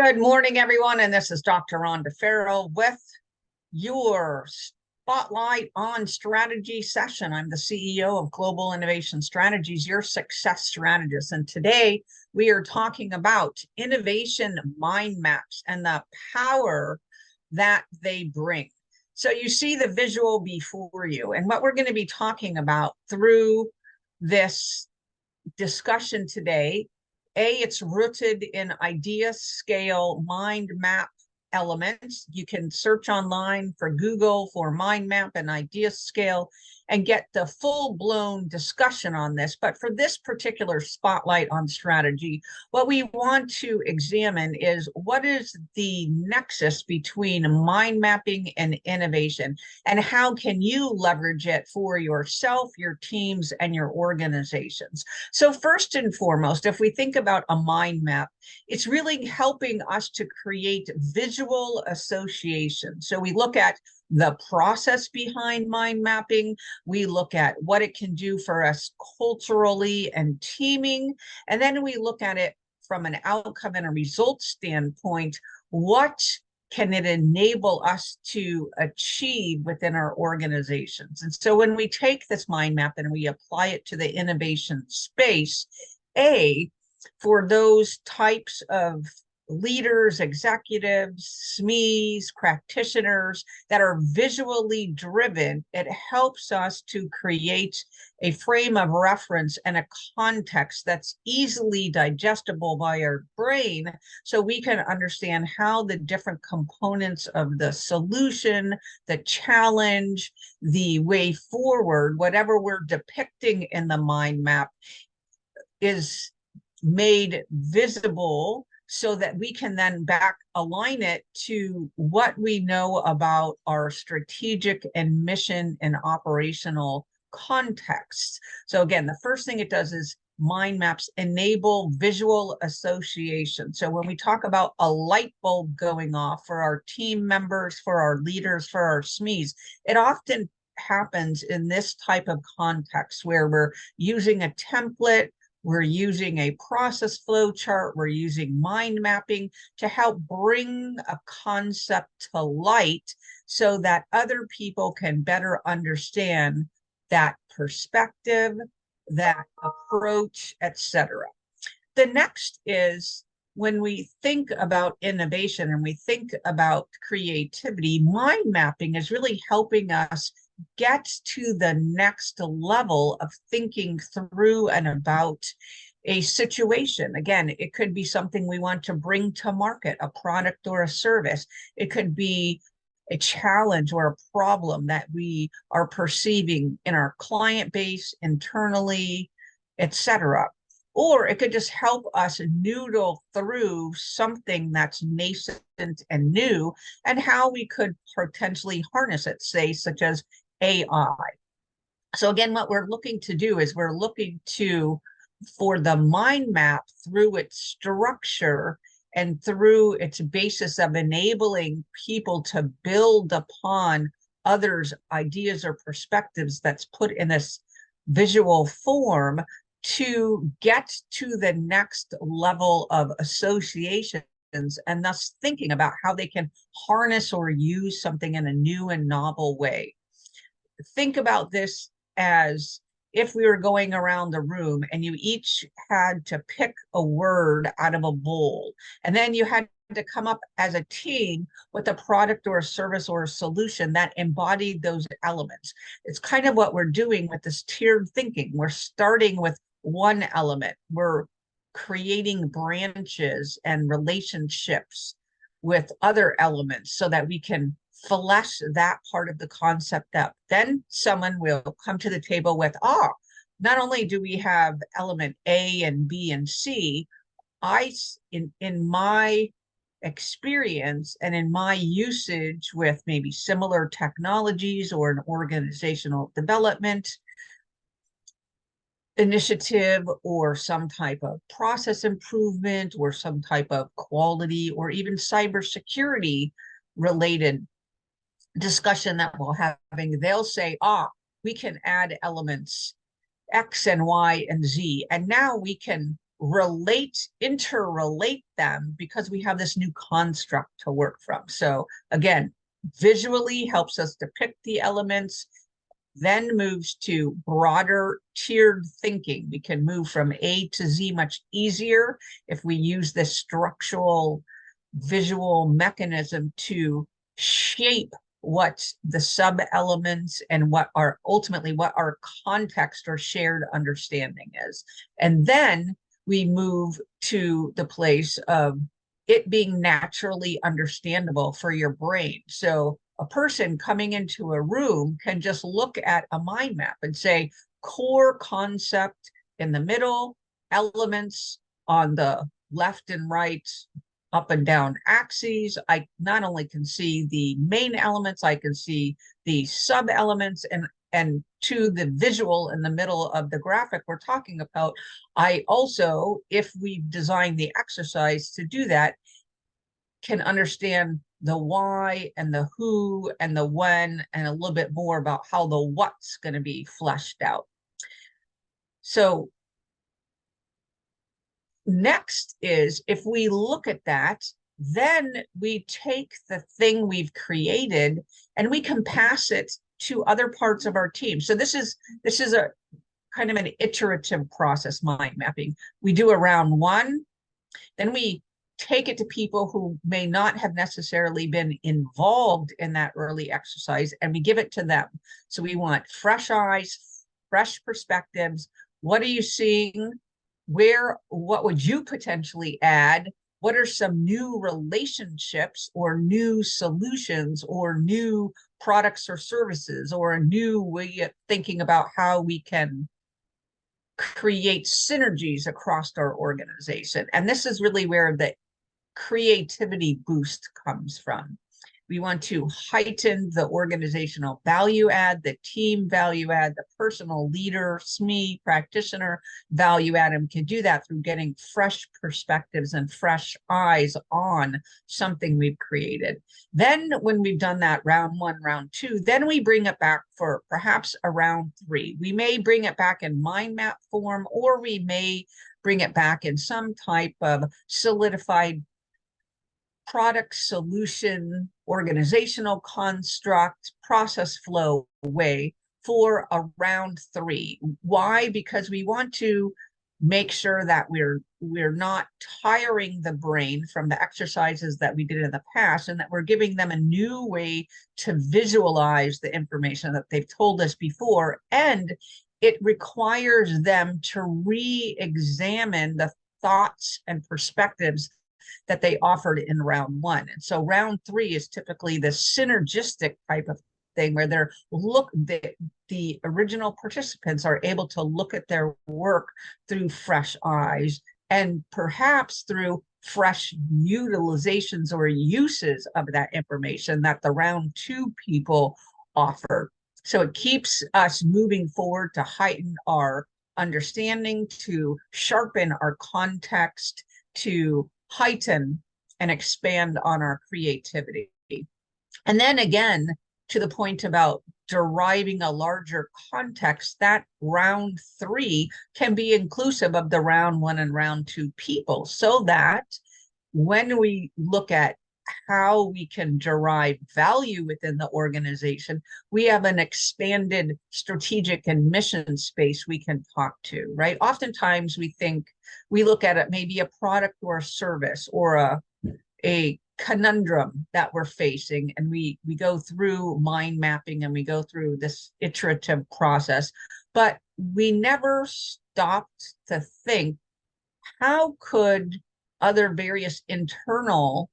Good morning, everyone, and this is Dr. Rhonda Farrell with your Spotlight on Strategy session. I'm the CEO of Global Innovation Strategies, your success strategist, and today we are talking about innovation mind maps and the power that they bring. So you see the visual before you, and what we're going to be talking about through this discussion today. It's rooted in idea scale mind map elements. You can search online for Google for mind map and idea scale and get the full-blown discussion on this. But for this particular spotlight on strategy, what we want to examine is what is the nexus between mind mapping and innovation, and how can you leverage it for yourself, your teams, and your organizations. So first and foremost, if we think about a mind map, it's really helping us to create visual association. So we look at the process behind mind mapping, we look at what it can do for us culturally and teaming, and then we look at it from an outcome and a result standpoint. What can it enable us to achieve within our organizations? And so when we take this mind map and we apply it to the innovation space, for those types of leaders, executives, SMEs, practitioners that are visually driven, it helps us to create a frame of reference and a context that's easily digestible by our brain, so we can understand how the different components of the solution, the challenge, the way forward, whatever we're depicting in the mind map, is made visible, so that we can then back align it to what we know about our strategic and mission and operational context. So again, the first thing it does is mind maps enable visual association. So when we talk about a light bulb going off for our team members, for our leaders, for our SMEs, it often happens in this type of context where we're using a template, we're using a process flow chart, we're using mind mapping to help bring a concept to light so that other people can better understand that perspective, that approach, etc. The next is, when we think about innovation and we think about creativity, mind mapping is really helping us get to the next level of thinking through and about a situation. Again, it could be something we want to bring to market, a product or a service. It could be a challenge or a problem that we are perceiving in our client base, internally, etc. Or it could just help us noodle through something that's nascent and new, and how we could potentially harness it, say, such as AI. So again, what we're looking to do is we're looking for the mind map, through its structure and through its basis of enabling people to build upon others' ideas or perspectives that's put in this visual form, to get to the next level of associations, and thus thinking about how they can harness or use something in a new and novel way. Think about this as if we were going around the room and you each had to pick a word out of a bowl, and then you had to come up as a team with a product or a service or a solution that embodied those elements. It's kind of what we're doing with this tiered thinking. We're starting with one element. We're creating branches and relationships with other elements so that we can flesh that part of the concept up. Then someone will come to the table with, not only do we have element A and B and C, in my experience and in my usage with maybe similar technologies or an organizational development initiative, or some type of process improvement, or some type of quality, or even cybersecurity related discussion that we're having, they'll say, we can add elements X and Y and Z, and now we can interrelate them because we have this new construct to work from. So again, visually helps us depict the elements, then moves to broader tiered thinking. We can move from A to Z much easier if we use this structural visual mechanism to shape what the sub elements and what are ultimately what our context or shared understanding is. And then we move to the place of it being naturally understandable for your brain. So a person coming into a room can just look at a mind map and say, core concept in the middle, elements on the left and right, up and down axes. I not only can see the main elements, I can see the sub elements, and to the visual in the middle of the graphic we're talking about, I also, if we've designed the exercise to do that, can understand the why and the who and the when and a little bit more about how the what's going to be fleshed out. So next is, if we look at that, then we take the thing we've created and we can pass it to other parts of our team. So this is a kind of an iterative process, mind mapping. We do a round one, then we take it to people who may not have necessarily been involved in that early exercise, and we give it to them. So we want fresh eyes, fresh perspectives. What are you seeing? What would you potentially add? What are some new relationships or new solutions or new products or services or a new way of thinking about how we can create synergies across our organization? And this is really where the creativity boost comes from. We want to heighten the organizational value add, the team value add, the personal leader, SME, practitioner value add, and can do that through getting fresh perspectives and fresh eyes on something we've created. Then when we've done that round one, round two, then we bring it back for perhaps a round three. We may bring it back in mind map form, or we may bring it back in some type of solidified product, solution, organizational construct, process flow way for a round three. Why? Because we want to make sure that we're not tiring the brain from the exercises that we did in the past, and that we're giving them a new way to visualize the information that they've told us before. And it requires them to re-examine the thoughts and perspectives that they offered in round one. And so round three is typically the synergistic type of thing where the original participants are able to look at their work through fresh eyes and perhaps through fresh utilizations or uses of that information that the round two people offer. So it keeps us moving forward to heighten our understanding, to sharpen our context, to heighten and expand on our creativity. And then again, to the point about deriving a larger context, that round three can be inclusive of the round one and round two people, so that when we look at how we can derive value within the organization, we have an expanded strategic and mission space we can talk to, right? Oftentimes we look at it maybe a product or a service or a conundrum that we're facing, and we go through mind mapping and we go through this iterative process, but we never stopped to think, how could other various internal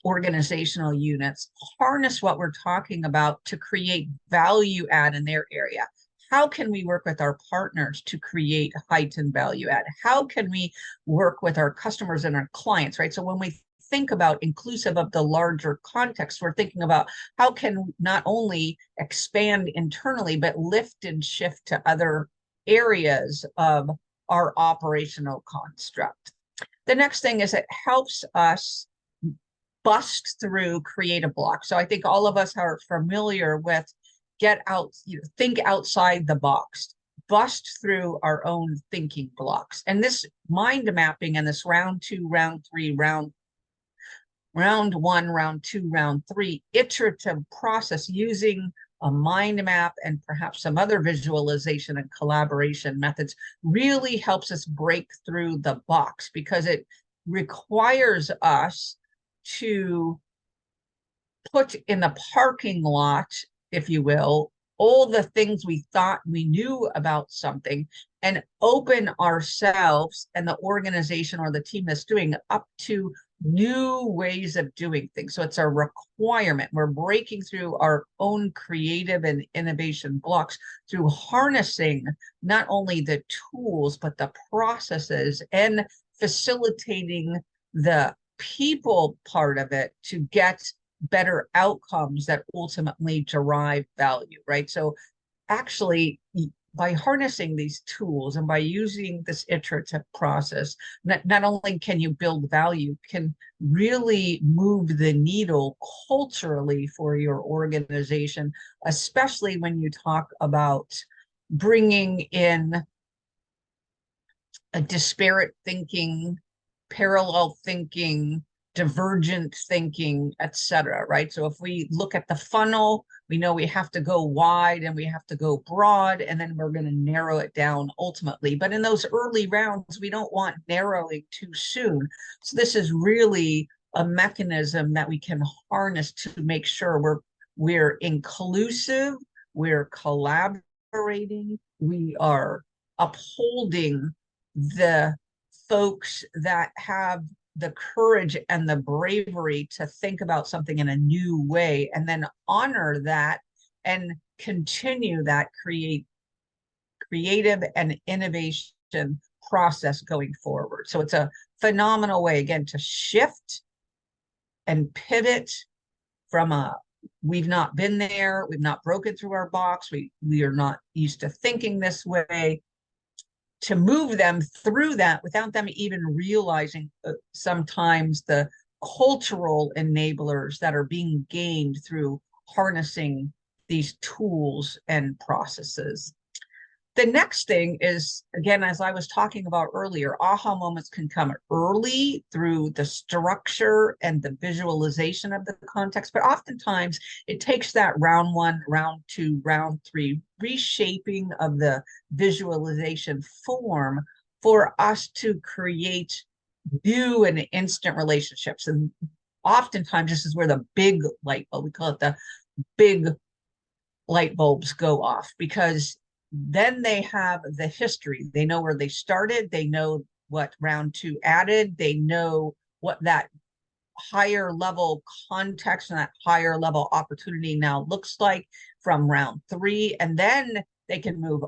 organizational units harness what we're talking about to create value add in their area? How can we work with our partners to create heightened value add? How can we work with our customers and our clients, right? So when we think about inclusive of the larger context, we're thinking about how can we not only expand internally, but lift and shift to other areas of our operational construct. The next thing is it helps us bust through creative blocks. So I think all of us are familiar with think outside the box. bust through our own thinking blocks. And this mind mapping and this round 2, round 3, round 1, round 2, round 3 iterative process using a mind map and perhaps some other visualization and collaboration methods really helps us break through the box, because it requires us to put in the parking lot, if you will, all the things we thought we knew about something, and open ourselves and the organization or the team that's doing up to new ways of doing things. So it's a requirement. We're breaking through our own creative and innovation blocks through harnessing not only the tools, but the processes, and facilitating the people part of it to get better outcomes that ultimately derive value, right? So actually, by harnessing these tools and by using this iterative process, not only can you build value, can really move the needle culturally for your organization, especially when you talk about bringing in a disparate thinking, parallel thinking, divergent thinking, etc. Right? So if we look at the funnel, we know we have to go wide and we have to go broad, and then we're going to narrow it down ultimately. But in those early rounds, we don't want narrowing too soon. So this is really a mechanism that we can harness to make sure we're inclusive, we're collaborating, we are upholding the folks that have the courage and the bravery to think about something in a new way, and then honor that and continue that creative and innovation process going forward. So it's a phenomenal way, again, to shift and pivot from we've not been there, we've not broken through our box, we are not used to thinking this way, to move them through that without them even realizing sometimes the cultural enablers that are being gained through harnessing these tools and processes. The next thing is, again, as I was talking about earlier, aha moments can come early through the structure and the visualization of the context, but oftentimes it takes that round 1, round 2, round 3 reshaping of the visualization form for us to create new and instant relationships. And oftentimes this is where the big light bulb, we call it the big light bulbs, go off, because then they have the history. They know where they started. They know what round 2 added. They know what that higher level context and that higher level opportunity now looks like from round 3. And then they can move,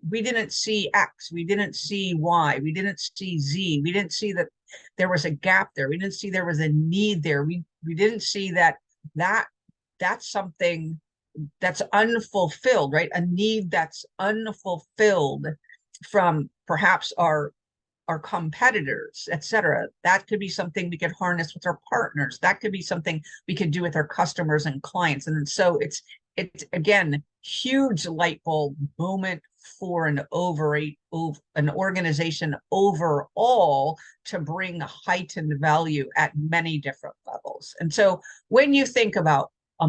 we didn't see X, we didn't see Y, we didn't see Z, we didn't see that there was a gap there, we didn't see there was a need there, we didn't see that's something that's unfulfilled, right? A need that's unfulfilled from perhaps our competitors, etc. That could be something we could harness with our partners. That could be something we could do with our customers and clients. And so it's again, huge light bulb moment for an organization overall to bring heightened value at many different levels. And so when you think about a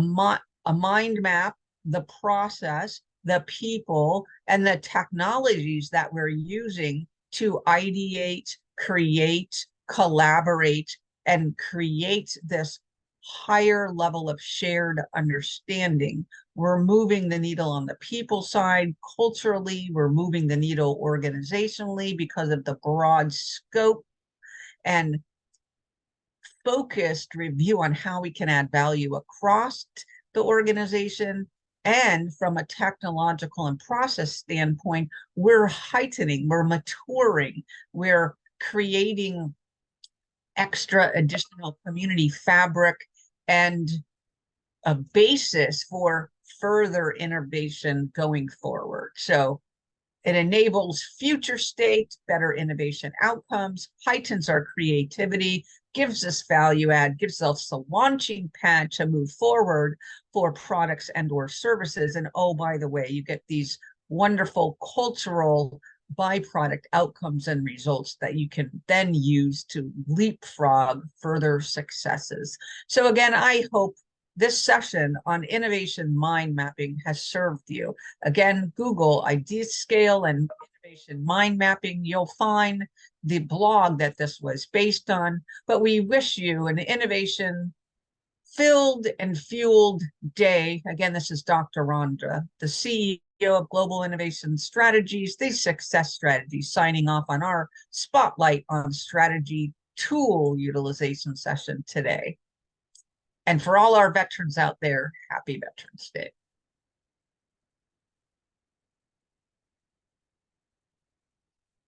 mind map, the process, the people, and the technologies that we're using to ideate, create, collaborate, and create this higher level of shared understanding, we're moving the needle on the people side. Culturally, we're moving the needle organizationally because of the broad scope and focused review on how we can add value across the organization. And from a technological and process standpoint, we're heightening, we're maturing, we're creating extra additional community fabric and a basis for further innovation going forward. So it enables future state, better innovation outcomes, heightens our creativity, gives us value add, gives us a launching pad to move forward for products and or services. And oh, by the way, you get these wonderful cultural byproduct outcomes and results that you can then use to leapfrog further successes. So again, I hope this session on innovation mind mapping has served you. Again, Google idea scale and innovation mind mapping. You'll find the blog that this was based on, but we wish you an innovation filled and fueled day. Again, this is Dr. Rhonda, the CEO of Global Innovation Strategies, the Success Strategies, signing off on our Spotlight on Strategy tool utilization session today. And for all our veterans out there, happy Veterans Day.